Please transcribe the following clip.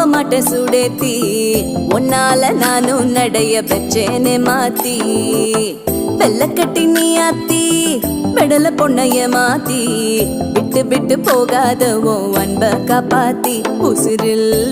மாட்ட சுடேத்தி உன்னால நானும் நடைய பெற்றேனே மாத்தி வெள்ள கட்டி நீ ஆத்தி பெடல பொண்ணைய மாத்தி விட்டு விட்டு போகாத உன் அன்ப காப்பாத்தி உசிரில்